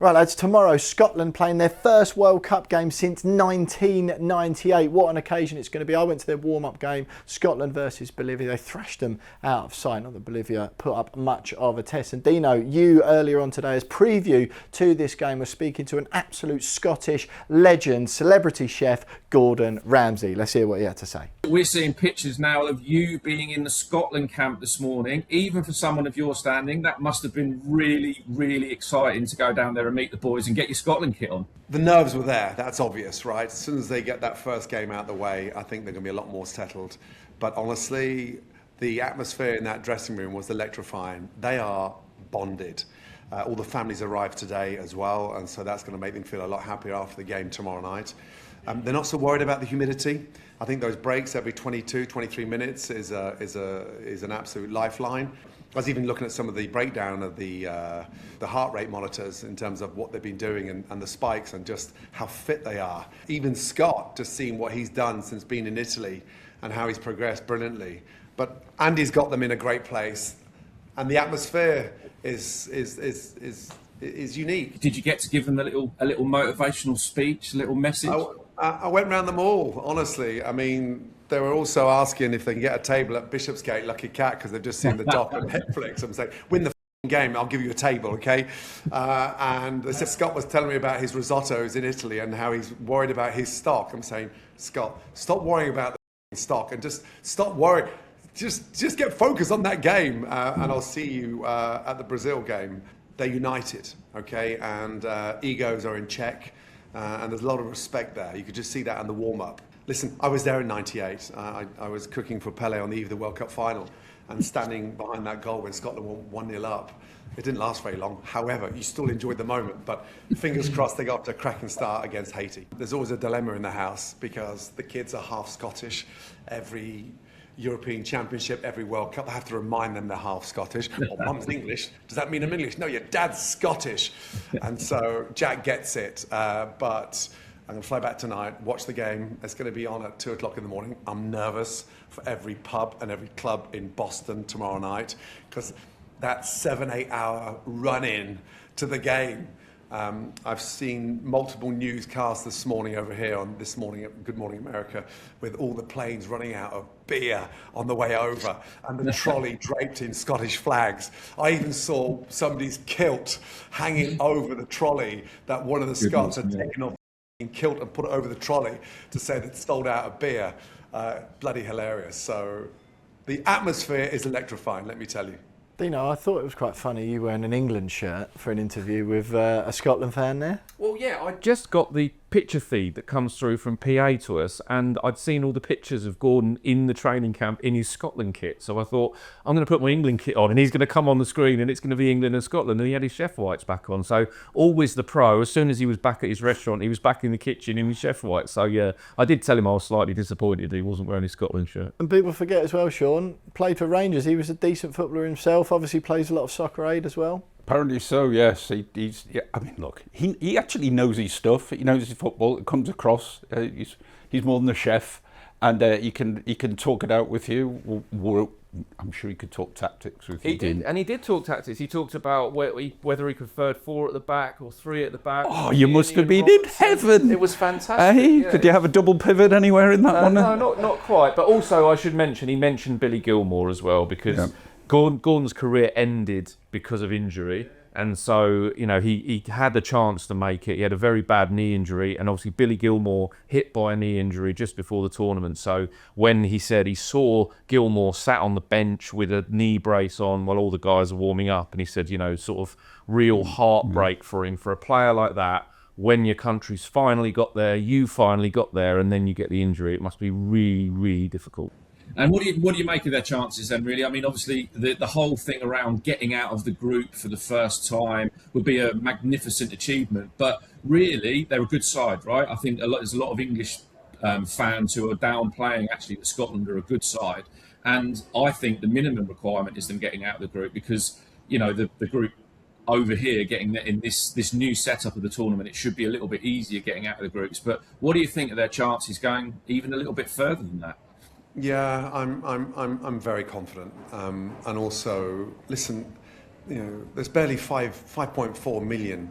Right lads, tomorrow Scotland playing their first World Cup game since 1998. What an occasion it's going to be. I went to their warm-up game, Scotland versus Bolivia. They thrashed them out of sight. Not that Bolivia put up much of a test. And Dino, you earlier on today as preview to this game were speaking to an absolute Scottish legend, celebrity chef, Gordon Ramsay. Let's hear what he had to say. We're seeing pictures now of you being in the Scotland camp this morning. Even for someone of your standing, that must have been really, really exciting to go down there and meet the boys and get your Scotland kit on. The nerves were there, that's obvious, right? As soon as they get that first game out of the way, I think they're going to be a lot more settled. But honestly, the atmosphere in that dressing room was electrifying. They are bonded. All the families arrived today as well, and so that's going to make them feel a lot happier after the game tomorrow night. They're not so worried about the humidity. I think those breaks every 22, 23 minutes is an absolute lifeline. I was even looking at some of the breakdown of the heart rate monitors in terms of what they've been doing and the spikes and just how fit they are. Even Scott, just seeing what he's done since being in Italy and how he's progressed brilliantly. But Andy's got them in a great place, and the atmosphere is unique. Did you get to give them a little motivational speech, a little message? I went round them all, honestly. I mean, they were also asking if they can get a table at Bishopsgate, Lucky Cat, because they've just seen the doc on Netflix. I'm saying, win the game, I'll give you a table, okay? And they said Scott was telling me about his risottos in Italy and how he's worried about his stock. I'm saying, Scott, stop worrying about the stock and just stop worrying. Just get focused on that game, and I'll see you at the Brazil game. They're united, okay? And egos are in check. And there's a lot of respect there. You could just see that in the warm-up. Listen, I was there in '98. I was cooking for Pele on the eve of the World Cup final and standing behind that goal when Scotland won 1-0 up. It didn't last very long. However, you still enjoyed the moment. But fingers crossed they got to a cracking start against Haiti. There's always a dilemma in the house because the kids are half Scottish. Every European Championship, every World Cup, I have to remind them they're half Scottish. Oh, mum's English. Does that mean I'm English? No, your dad's Scottish. And so Jack gets it. But I'm going to fly back tonight, watch the game. It's going to be on at 2 o'clock in the morning. I'm nervous for every pub and every club in Boston tomorrow night because that 7-8 hour run-in to the game. I've seen multiple newscasts this morning over here on This Morning at Good Morning America with all the planes running out of beer on the way over and the trolley draped in Scottish flags. I even saw somebody's kilt hanging over the trolley that one of the Scots had taken off kilt and put it over the trolley to say they'd sold out of beer. Bloody hilarious. So the atmosphere is electrifying, let me tell you. Dino, I thought it was quite funny you wearing an England shirt for an interview with a Scotland fan there. Well, yeah, I just got the picture feed that comes through from PA to us, and I'd seen all the pictures of Gordon in the training camp in his Scotland kit. So I thought, I'm going to put my England kit on, and he's going to come on the screen, and it's going to be England and Scotland. And he had his chef whites back on. So always the pro. As soon as he was back at his restaurant, he was back in the kitchen in his chef whites. So yeah, I did tell him I was slightly disappointed he wasn't wearing his Scotland shirt. And people forget as well, Sean, played for Rangers. He was a decent footballer himself. Obviously plays a lot of soccer aid as well. Apparently so, yes. He's. Yeah, I mean, look, he actually knows his stuff. He knows his football. It comes across. He's more than a chef, and he can talk it out with you. I'm sure he could talk tactics with you. He did, and he did talk tactics. He talked about whether he preferred 4 at the back or 3 at the back. Oh, you must have been in heaven. It was fantastic. Yeah. Did you have a double pivot anywhere in that one? No, not quite. But also, I should mention, he mentioned Billy Gilmour as well, because... Yeah. Gordon's career ended because of injury, and so he had a chance to make it. He had a very bad knee injury, and obviously Billy Gilmour hit by a knee injury just before the tournament. So when he said he saw Gilmour sat on the bench with a knee brace on while all the guys are warming up, and he said, sort of real heartbreak for him, for a player like that. When your country's finally got there, you finally got there, and then you get the injury, it must be really, really difficult. And what do you make of their chances then, really? I mean, obviously, the whole thing around getting out of the group for the first time would be a magnificent achievement. But really, they're a good side, right? I think there's a lot of English fans who are downplaying, actually, that Scotland are a good side. And I think the minimum requirement is them getting out of the group because, the group over here getting in this new setup of the tournament, it should be a little bit easier getting out of the groups. But what do you think of their chances going even a little bit further than that? Yeah, I'm very confident, and also listen, there's barely 5.4 million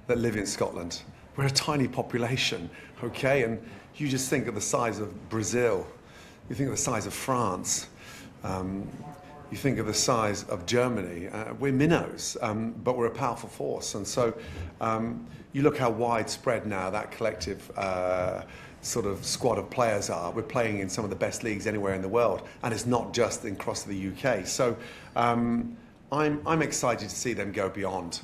that live in Scotland. We're a tiny population, okay? And you just think of the size of Brazil, you think of the size of France, you think of the size of Germany. We're minnows, but we're a powerful force. And so you look how widespread now that collective sort of squad of players are. We're playing in some of the best leagues anywhere in the world, and it's not just across the UK. So I'm excited to see them go beyond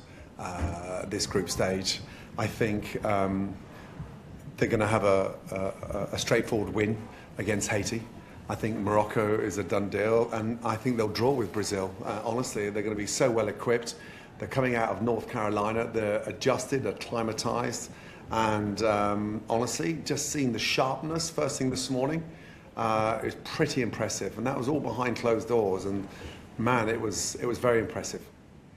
this group stage. I think they're going to have a straightforward win against Haiti. I think Morocco is a done deal, and I think they'll draw with Brazil. Honestly, they're going to be so well equipped. They're coming out of North Carolina. They're adjusted, acclimatized, and honestly, just seeing the sharpness first thing this morning is pretty impressive. And that was all behind closed doors, and man, it was very impressive.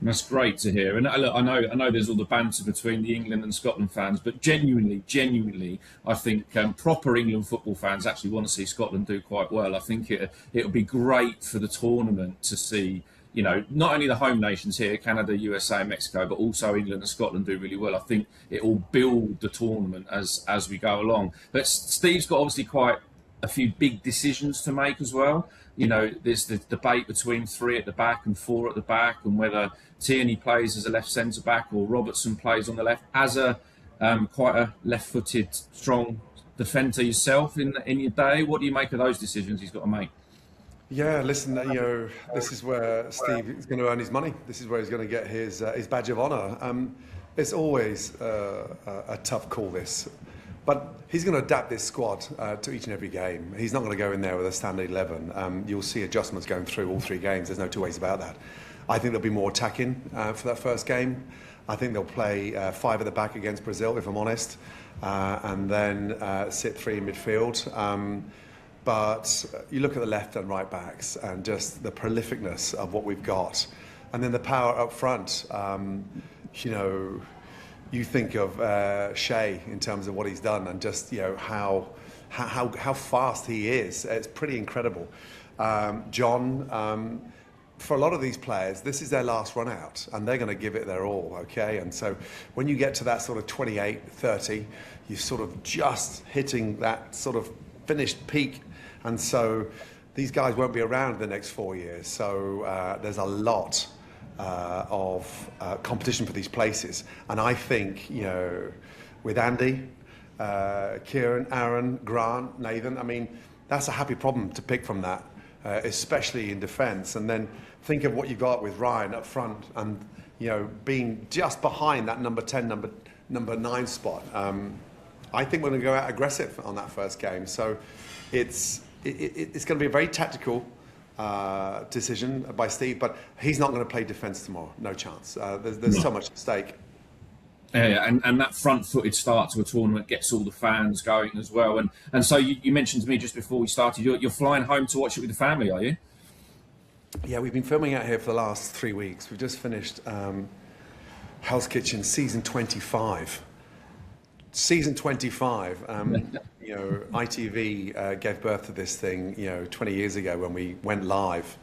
That's great to hear. And look, I know there's all the banter between the England and Scotland fans, but genuinely, I think proper England football fans actually want to see Scotland do quite well. I think it'll be great for the tournament to see, not only the home nations here, Canada, USA, and Mexico, but also England and Scotland do really well. I think it will build the tournament as we go along. But Steve's got obviously quite a few big decisions to make as well. There's the debate between 3 at the back and 4 at the back, and whether Tierney plays as a left centre back or Robertson plays on the left as a quite a left-footed, strong defender yourself in your day. What do you make of those decisions he's got to make? Yeah, listen, this is where Steve is going to earn his money. This is where he's going to get his badge of honour. It's always a tough call, this. But he's going to adapt this squad to each and every game. He's not going to go in there with a standard 11. You'll see adjustments going through all 3 games. There's no two ways about that. I think there'll be more attacking for that first game. I think they'll play 5 at the back against Brazil, if I'm honest, and then sit 3 in midfield. But you look at the left and right backs and just the prolificness of what we've got. And then the power up front. You think of Shea in terms of what he's done, and just how fast he is. It's pretty incredible. John, for a lot of these players, this is their last run out, and they're going to give it their all. Okay, and so when you get to that sort of 28, 30, you're sort of just hitting that sort of finished peak, and so these guys won't be around the next 4 years. So there's a lot of competition for these places, and I think with Andy, Kieran, Aaron, Grant, Nathan, I mean, that's a happy problem to pick from that, especially in defence. And then think of what you got with Ryan up front, and being just behind that number 10, number 9 spot. I think we're going to go out aggressive on that first game. So it's going to be a very tactical decision by Steve, but he's not going to play defence tomorrow. No chance. There's so much at stake. Yeah, and that front-footed start to a tournament gets all the fans going as well. And so you mentioned to me just before we started, you're flying home to watch it with the family, are you? Yeah, we've been filming out here for the last 3 weeks. We've just finished Hell's Kitchen season 25. Season 25. ITV gave birth to this thing, 20 years ago when we went live.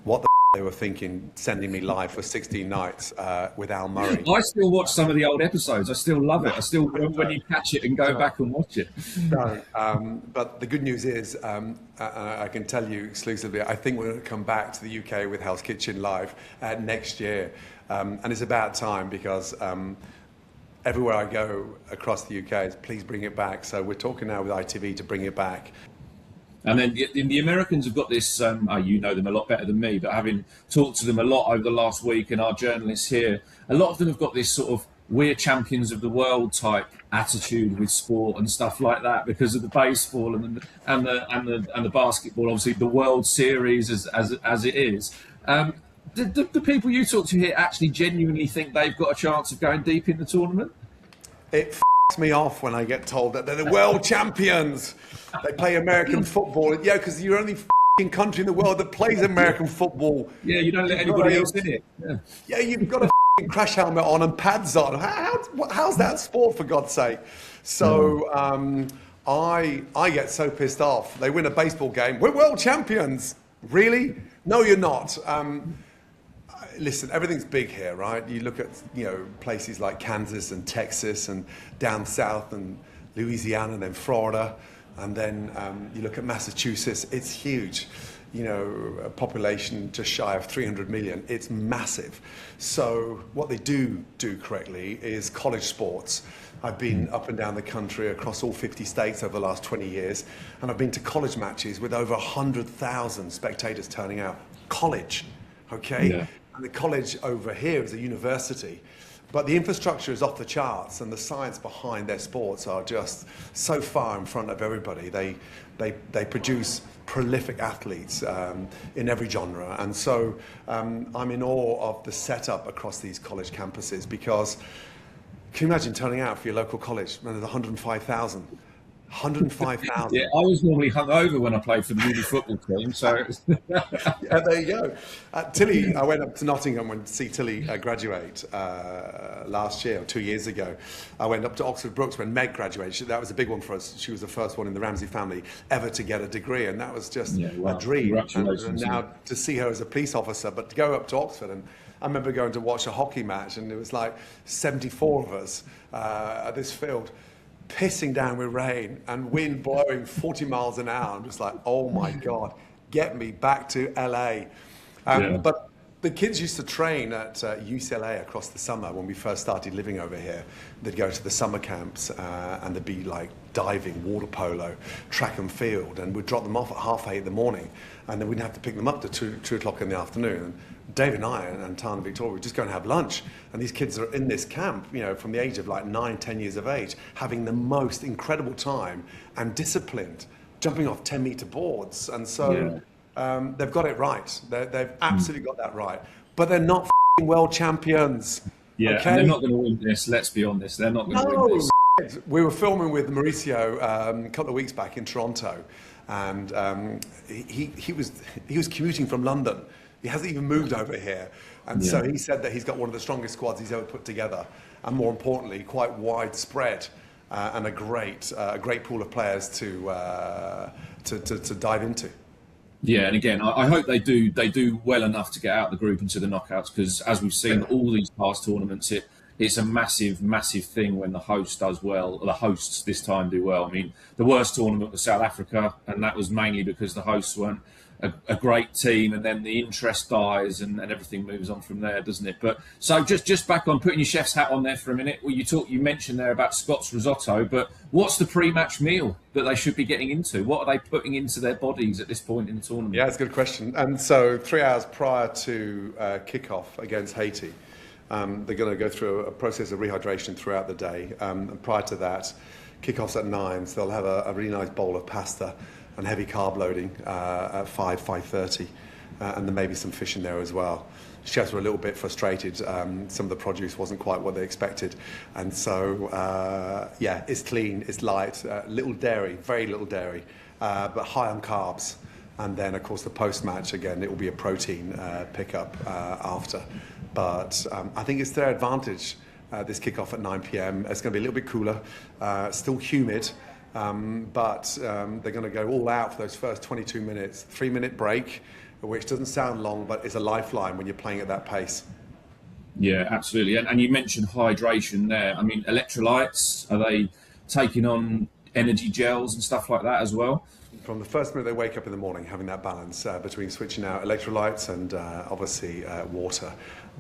What the they were thinking, sending me live for 16 nights with Al Murray. I still watch some of the old episodes. I still love it. I still when you catch it and go back and watch it. But the good news is, I can tell you exclusively, I think we're going to come back to the UK with Hell's Kitchen live next year. And it's about time, because everywhere I go across the UK is please bring it back. So we're talking now with ITV to bring it back. And then the Americans have got this, you know them a lot better than me, but having talked to them a lot over the last week, and our journalists here, a lot of them have got this sort of we're champions of the world type attitude with sport and stuff like that, because of the baseball and the basketball, obviously the World Series as it is. Do the people you talk to here actually genuinely think they've got a chance of going deep in the tournament? It me off when I get told that they're the world champions. They play American football. Yeah, because you're only country in the world that plays American football. Yeah, you don't let anybody else in it. Yeah, you've got a crash helmet on and pads on. How's that sport, for God's sake? So I get so pissed off. They win a baseball game. We're world champions. Really? No, you're not. listen, everything's big here, right? You look at, places like Kansas and Texas and down south and Louisiana and then Florida. And then you look at Massachusetts, it's huge. A population just shy of 300 million. It's massive. So what they do correctly is college sports. I've been up and down the country across all 50 states over the last 20 years, and I've been to college matches with over 100,000 spectators turning out. College, okay? Yeah. And the college over here is a university. But the infrastructure is off the charts, and the science behind their sports are just so far in front of everybody. They produce prolific athletes in every genre, and so I'm in awe of the setup across these college campuses, because can you imagine turning out for your local college when there's 105,000? 105,000. Yeah, I was normally hungover when I played for the uni football team, so. Yeah, there you go. Tilly, I went up to Nottingham to see Tilly graduate last year or 2 years ago. I went up to Oxford Brookes when Meg graduated. That was a big one for us. She was the first one in the Ramsay family ever to get a degree, and that was just a dream. And now to see her as a police officer, but to go up to Oxford, and I remember going to watch a hockey match, and it was like 74 of us at this field, pissing down with rain and wind blowing 40 miles an hour. I'm just like, oh my God, get me back to LA. But the kids used to train at UCLA across the summer when we first started living over here. They'd go to the summer camps and there'd be like diving, water polo, track and field, and we'd drop them off at 8:30 in the morning, and then we'd have to pick them up to 2 o'clock in the afternoon. And Dave and I and Tana and Victoria would just go and have lunch, and these kids are in this camp, from the age of like 9, 10 years of age, having the most incredible time and disciplined, jumping off 10-meter boards. And so they've got it right. They've absolutely got that right. But they're not world champions. Yeah, okay? And they're not going to win this. Let's be honest. They're not going to win this. We were filming with Mauricio a couple of weeks back in Toronto, and he was commuting from London. He hasn't even moved over here. And so he said that he's got one of the strongest squads he's ever put together. And more importantly, quite widespread and a great pool of players to dive into. Yeah, and again, I hope they do well enough to get out of the group into the knockouts, because as we've seen all these past tournaments, it's a massive thing when the host does well, or the hosts this time do well. I mean, the worst tournament was South Africa, and that was mainly because the hosts weren't a great team, and then the interest dies and everything moves on from there, doesn't it? But so just back on putting your chef's hat on there for a minute. Well, you mentioned there about Scott's risotto, but what's the pre-match meal that they should be getting into? What are they putting into their bodies at this point in the tournament? Yeah, it's a good question. And so 3 hours prior to kickoff against Haiti, they're going to go through a process of rehydration throughout the day. And prior to that, kickoff's at 9, so they'll have a really nice bowl of pasta and heavy carb loading at 5:30, and then maybe some fish in there as well. Chefs were a little bit frustrated. Some of the produce wasn't quite what they expected, and so it's clean, it's light, little dairy, very little dairy, but high on carbs. And then, of course, the post-match again, it will be a protein pickup after. But I think it's their advantage. This kickoff at 9 p.m. It's going to be a little bit cooler, still humid. But they're going to go all out for those first 22 minutes, 3-minute break, which doesn't sound long, but is a lifeline when you're playing at that pace. Yeah, absolutely. And you mentioned hydration there. I mean, electrolytes, are they taking on energy gels and stuff like that as well? From the first minute they wake up in the morning, having that balance between switching out electrolytes and obviously water.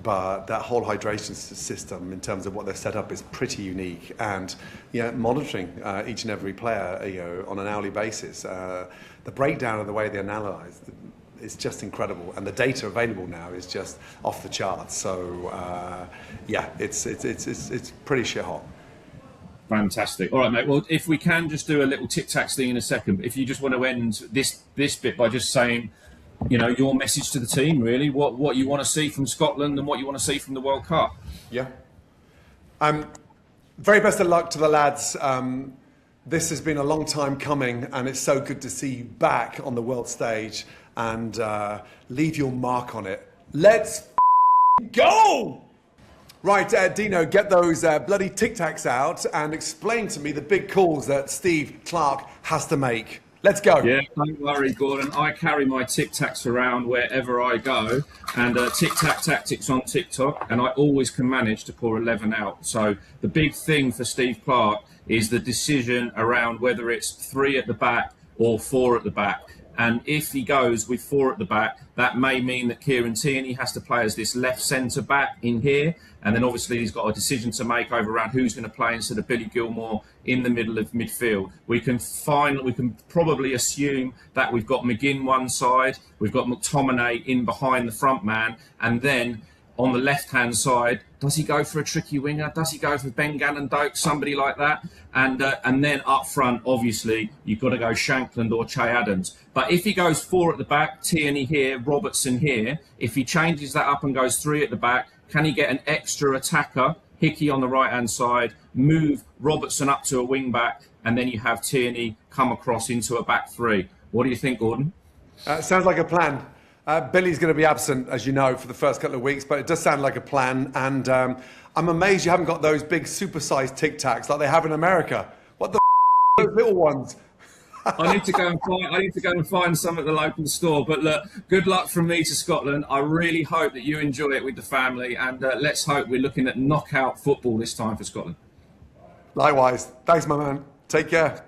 But that whole hydration system, in terms of what they've set up, is pretty unique. And monitoring each and every player, on an hourly basis. The breakdown of the way they're analysed is just incredible, and the data available now is just off the charts. So it's pretty shit hot. Fantastic. All right, mate. Well, if we can just do a little tic-tac thing in a second. If you just want to end this bit by just saying, your message to the team, really, what you want to see from Scotland and what you want to see from the World Cup. Yeah. Very best of luck to the lads. This has been a long time coming, and it's so good to see you back on the world stage and leave your mark on it. Let's go! Right, Dino, get those bloody tic-tacs out and explain to me the big calls that Steve Clarke has to make. Let's go. Yeah, don't worry, Gordon. I carry my Tic Tacs around wherever I go, and Tic Tac Tactics on TikTok, and I always can manage to pour 11 out. So the big thing for Steve Clarke is the decision around whether it's 3 at the back or 4 at the back. And if he goes with 4 at the back, that may mean that Kieran Tierney has to play as this left centre back in here. And then obviously he's got a decision to make over around who's going to play instead of Billy Gilmore in the middle of midfield. We can probably assume that we've got McGinn one side, we've got McTominay in behind the front man, and then on the left-hand side, does he go for a tricky winger? Does he go for Ben Gannon-Doak, somebody like that? And then up front, obviously, you've got to go Shankland or Che Adams. But if he goes 4 at the back, Tierney here, Robertson here, if he changes that up and goes 3 at the back, can he get an extra attacker, Hickey on the right-hand side, move Robertson up to a wing-back, and then you have Tierney come across into a back 3? What do you think, Gordon? Sounds like a plan. Billy's going to be absent, as you know, for the first couple of weeks, but it does sound like a plan. And I'm amazed you haven't got those big supersized Tic Tacs like they have in America. What the those little ones? I need to go and find some at the local store. But look, good luck from me to Scotland. I really hope that you enjoy it with the family, and let's hope we're looking at knockout football this time for Scotland. Likewise. Thanks, my man. Take care.